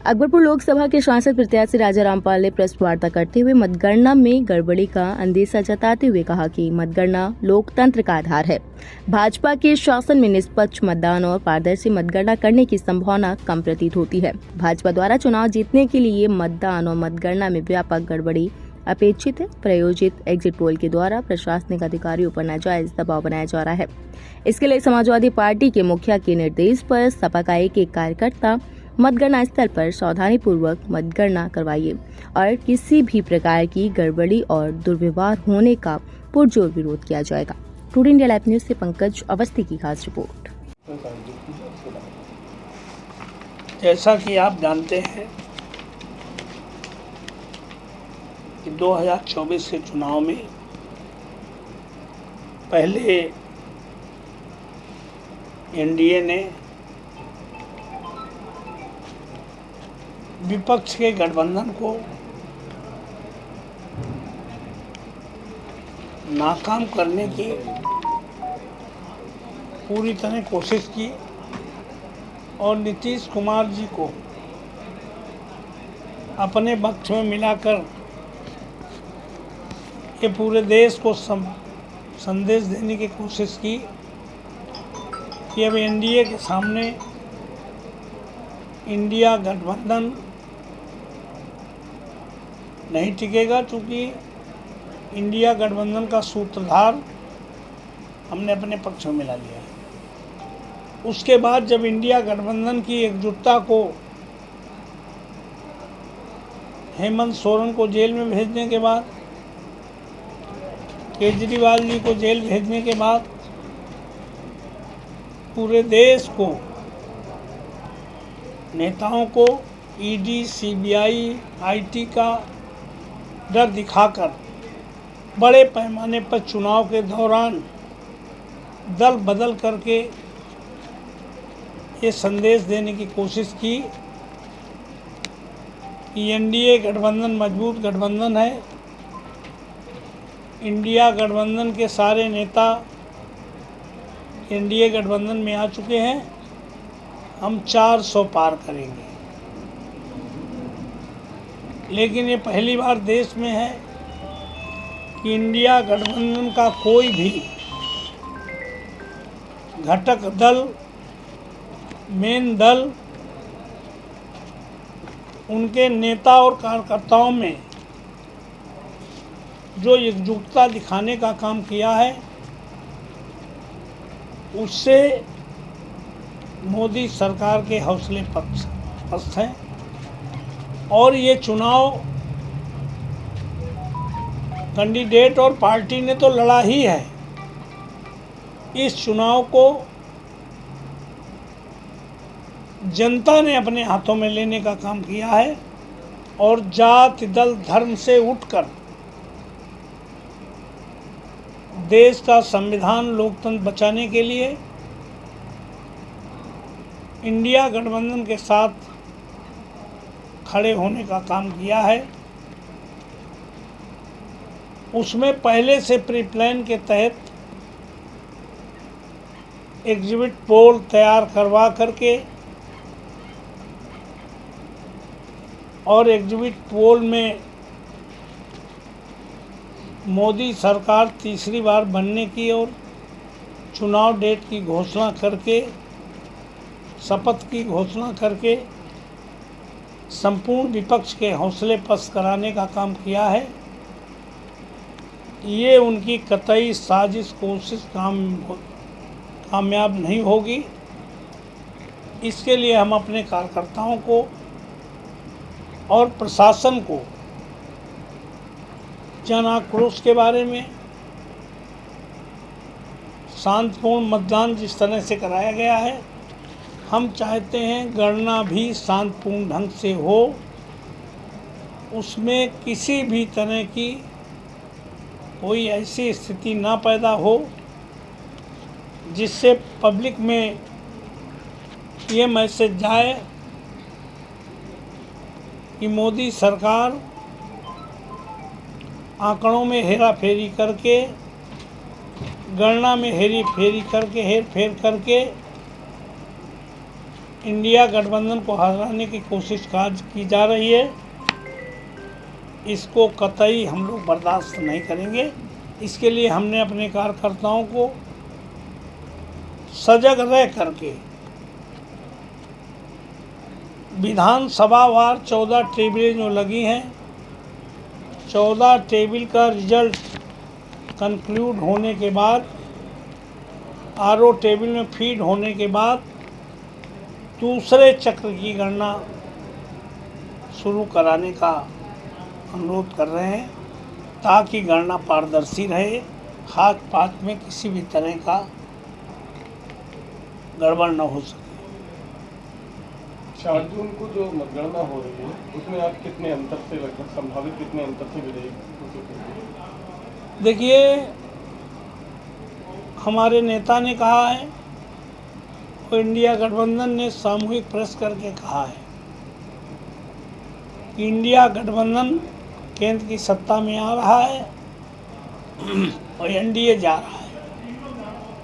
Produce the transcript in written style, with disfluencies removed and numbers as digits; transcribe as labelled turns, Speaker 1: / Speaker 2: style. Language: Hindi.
Speaker 1: अकबरपुर लोकसभा के सांसद प्रत्याशी राजा रामपाल ने प्रेस वार्ता करते हुए मतगणना में गड़बड़ी का अंदेशा जताते हुए कहा कि मतगणना लोकतंत्र का आधार है। भाजपा के शासन में निष्पक्ष मतदान और पारदर्शी मतगणना करने की संभावना कम प्रतीत होती है। भाजपा द्वारा चुनाव जीतने के लिए मतदान और मतगणना में व्यापक गड़बड़ी अपेक्षित है। प्रायोजित एग्जिट पोल के द्वारा प्रशासनिक अधिकारियों पर नाजायज दबाव बनाया जा रहा है। इसके लिए समाजवादी पार्टी के मुखिया के निर्देश पर सपा का एक कार्यकर्ता मतगणना स्थल पर सावधानी पूर्वक मतगणना करवाइए और किसी भी प्रकार की गड़बड़ी और दुर्व्यवहार होने का पुरजोर विरोध किया जाएगा। टुडे इंडिया लाइव न्यूज से पंकज अवस्थी की खास रिपोर्ट।
Speaker 2: जैसा कि आप जानते हैं कि 2024 के चुनाव में पहले एनडीए ने विपक्ष के गठबंधन को नाकाम करने की पूरी तरह कोशिश की और नीतीश कुमार जी को अपने पक्ष में मिलाकर ये पूरे देश को संदेश देने की कोशिश की कि अब एनडीए के सामने इंडिया गठबंधन नहीं टिकेगा, क्योंकि इंडिया गठबंधन का सूत्रधार हमने अपने पक्ष में मिला लिया है। उसके बाद जब इंडिया गठबंधन की एकजुटता को हेमंत सोरेन को जेल में भेजने के बाद, केजरीवाल जी को जेल भेजने के बाद पूरे देश को, नेताओं को ईडी, सीबीआई, आईटी का डर दिखाकर बड़े पैमाने पर चुनाव के दौरान दल बदल करके ये संदेश देने की कोशिश की कि एनडीए गठबंधन मजबूत गठबंधन है। इंडिया गठबंधन के सारे नेता एनडीए गठबंधन में आ चुके हैं, हम 400 पार करेंगे। लेकिन ये पहली बार देश में है कि इंडिया गठबंधन का कोई भी घटक दल, मेन दल, उनके नेता और कार्यकर्ताओं में जो एकजुटता दिखाने का काम किया है, उससे मोदी सरकार के हौसले पस्त हैं। और ये चुनाव कैंडिडेट और पार्टी ने तो लड़ा ही है। इस चुनाव को जनता ने अपने हाथों में लेने का काम किया है और जाति, दल, धर्म से उठकर देश का संविधान, लोकतंत्र बचाने के लिए इंडिया गठबंधन के साथ खड़े होने का काम किया है। उसमें पहले से प्री प्लान के तहत एग्जिट पोल तैयार करवा करके और एग्जिट पोल में मोदी सरकार तीसरी बार बनने की और चुनाव डेट की घोषणा करके, शपथ की घोषणा करके संपूर्ण विपक्ष के हौसले पस्त कराने का काम किया है। ये उनकी कतई साजिश, कोशिश कामयाब नहीं होगी। इसके लिए हम अपने कार्यकर्ताओं को और प्रशासन को जन आक्रोश के बारे में, शांतिपूर्ण मतदान जिस तरह से कराया गया है, हम चाहते हैं गणना भी शांतिपूर्ण ढंग से हो, उसमें किसी भी तरह की कोई ऐसी स्थिति ना पैदा हो जिससे पब्लिक में ये मैसेज जाए कि मोदी सरकार आंकड़ों में हेरा फेरी करके, गणना में हेर फेर करके इंडिया गठबंधन को हराने की कोशिश की जा रही है, इसको कतई हम लोग बर्दाश्त नहीं करेंगे। इसके लिए हमने अपने कार्यकर्ताओं को सजग रह करके विधानसभा वार 14 टेबलें जो लगी हैं, 14 टेबल का रिजल्ट कंक्लूड होने के बाद, आरओ टेबल में फीड होने के बाद दूसरे चक्र की गणना शुरू कराने का अनुरोध कर रहे हैं, ताकि गणना पारदर्शी रहे, हाथ पात में किसी भी तरह का गड़बड़ न हो सके।
Speaker 3: 4 जून को जो मतगणना हो रही है, उसमें आप कितने अंतर से, लगभग संभावित कितने अंतर से विजयी हो सकते?
Speaker 2: देखिए, हमारे नेता ने कहा है और इंडिया गठबंधन ने सामूहिक प्रेस करके कहा है कि इंडिया गठबंधन केंद्र की सत्ता में आ रहा है और एनडीए जा रहा है।